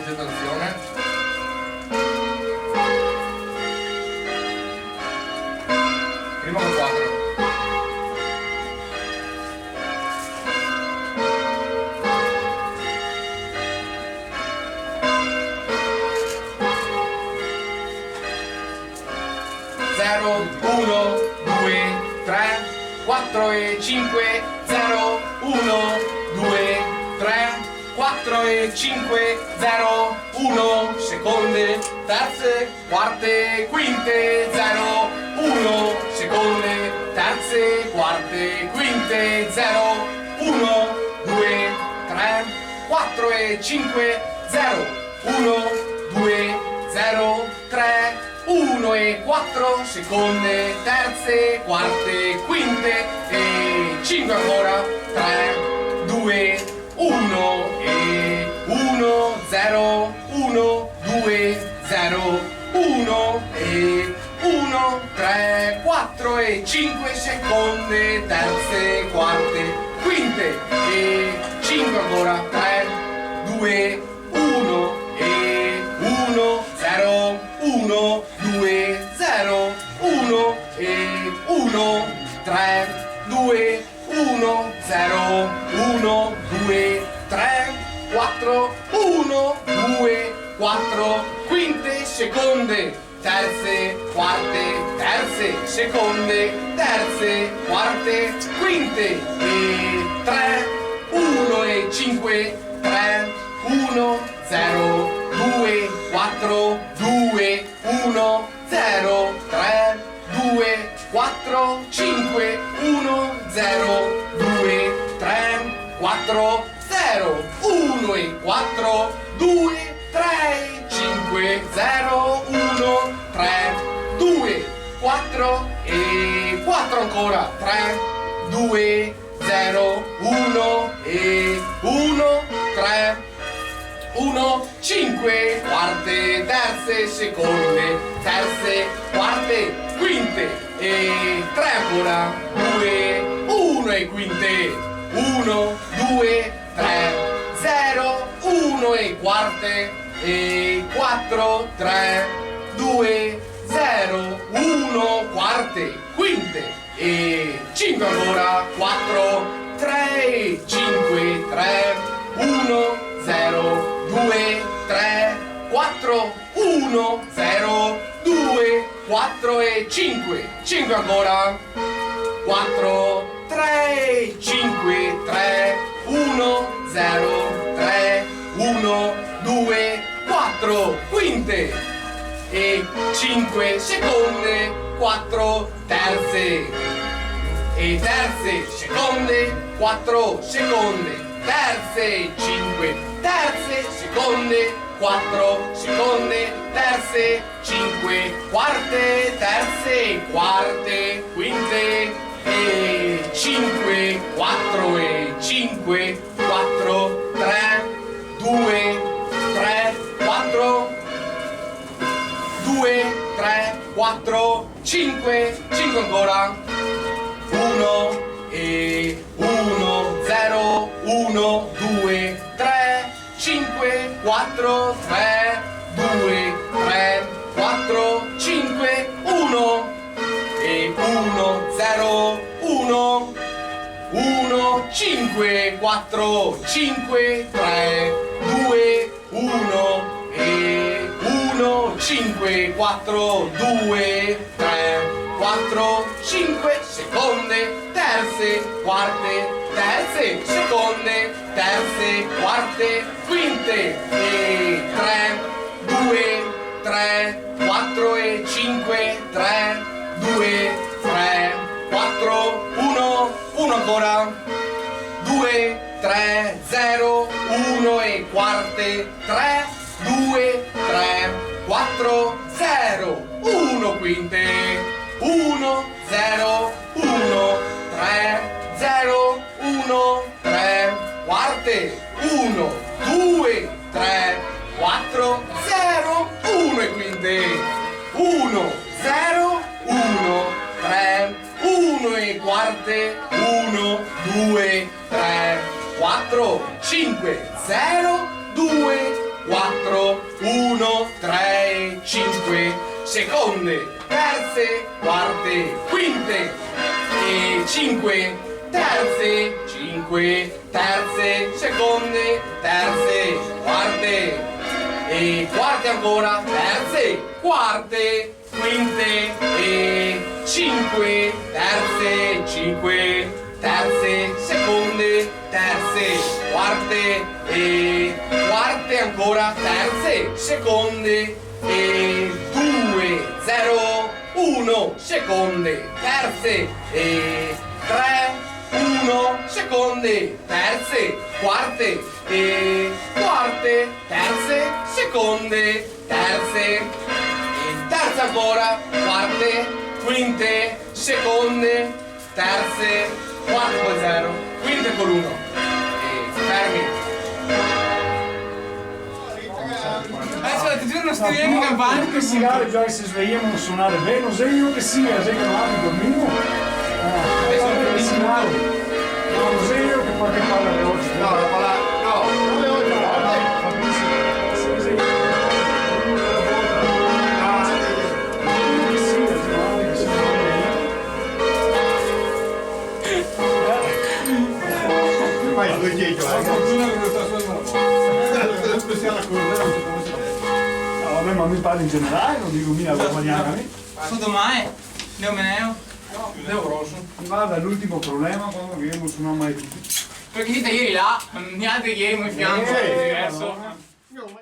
vegetazione. Primo quadro. Zero, uno, due, tre, 4 e 5, 0, 1, 2, 3, 4 e 5, 0, 1, seconde, terze, quarte, quinte, 0, 1, seconde, terze, quarte, quinte, 0, 1, 2, 3, 4 e 5, 0, 1, 2, 0, 3, 1 e 4, seconde, terze, quarte, quinte e 5 ancora, 3, 2, 1 e 1, 0, 1, 2, 0, 1 e 1, 3, 4 e 5, seconde, terze, quarte, quinte e 5 ancora, 3, 2, 1 e 1, 0, 1, 2, 0, 1 e 1, 3, 2, 1, 0, 1, 2, 3, 4, 1, 2, 4, quinte, seconde, terze, quarte, terze, seconde, terze, quarte, quinte e 3, 1 e 5, 3, 1, 0, 2, 4, 2, 1, 0, 3, 2, 4, 5, 1, 0, 2, 3, 4, 0, 1 e 4, 2, 3, 5, 0, 1, 3, 2, 4 e 4 ancora, 3, 2, 0, 1 e 1, 3, 1, 5, quarte, terze, seconde, terze, quarte, quinte e 3 ancora, 2, 1 e quinte, 1, 2, 3, 0, 1 e quarte e 4, 3, 2, 0, 1, quarte, quinte e 5 ancora, 4, 3, 5, 3, 1, 0, 2, 3, 4, 1, 0, 2, 4 e 5, 5 ancora, 4, 3, 5, 3, 1, 0, 3, 1, 2, 4, quinte e 5, seconde, 4, terze e terze, seconde, 4, seconde, terze, 5, terze, seconde, 4, seconde, terze, 5, quarte, terze, quarte, quinte e 5, 4 e 5, 4, 3, 2, 3, 4, 2, 3, 4, 5, 5 ancora, 1 e 1, 0, 1, 2, 3, 5, 4, 3, 2, 3, 4, 5, 1 e 1, 0, 1, 1, 5, 4, 5, 3, 2, 1 e 1, 5, 4, 2, 3, 4, 5, seconde, terze, quarte, terze, seconde, terze, quarte, quinte e 3, 2, 3, 4 e 5, 3, 2, 3, 4, 1, 1 ancora, 2, 3, 0, 1 e quarte, 3, 2, 3, 4, 0, 1 quinte, 1, 0, 1, 3, 0, 1, 3, quarte, 1, 2, 3, 4, 0, 1 e quinte, 1, 0, 1, 3, 1 e quarte, 1, 2, 3, 4, 5, 0, 2, 4, 1, 3, 5, seconde, terze, quarte, quinte, e 5, terze, 5, terze, seconde, terze, quarte, e quarte ancora, terze, quarte, quinte, e 5, terze, 5, terze, seconde, terze, quarte, e quarte ancora, terze, seconde, e 2, 0, 1, seconde, terze, e 3, 1, seconde, terze, quarte, e quarte, terze, seconde, terze, e terza ancora, quarte, quinte, seconde, terze, quarte con 0, quinte con 1, e fermi. Ti giuro, non sto riendo in avanti Que sigara già che si svegliamo a suonare bene, non sei io che sia, sei che non abbi dormito. Che sigara. No, non sei io che qualche palla veloce. No, la palla, no, Fai due dietro, Vabbè, ma mi parli in generale, non dico mia romagnani. Tutto mai? Neo meneo? Devo grosso. Guarda, l'ultimo problema quando viviamo su una mai tutti. Perché siete ieri là, gli altri ieri mi fianco, è diverso.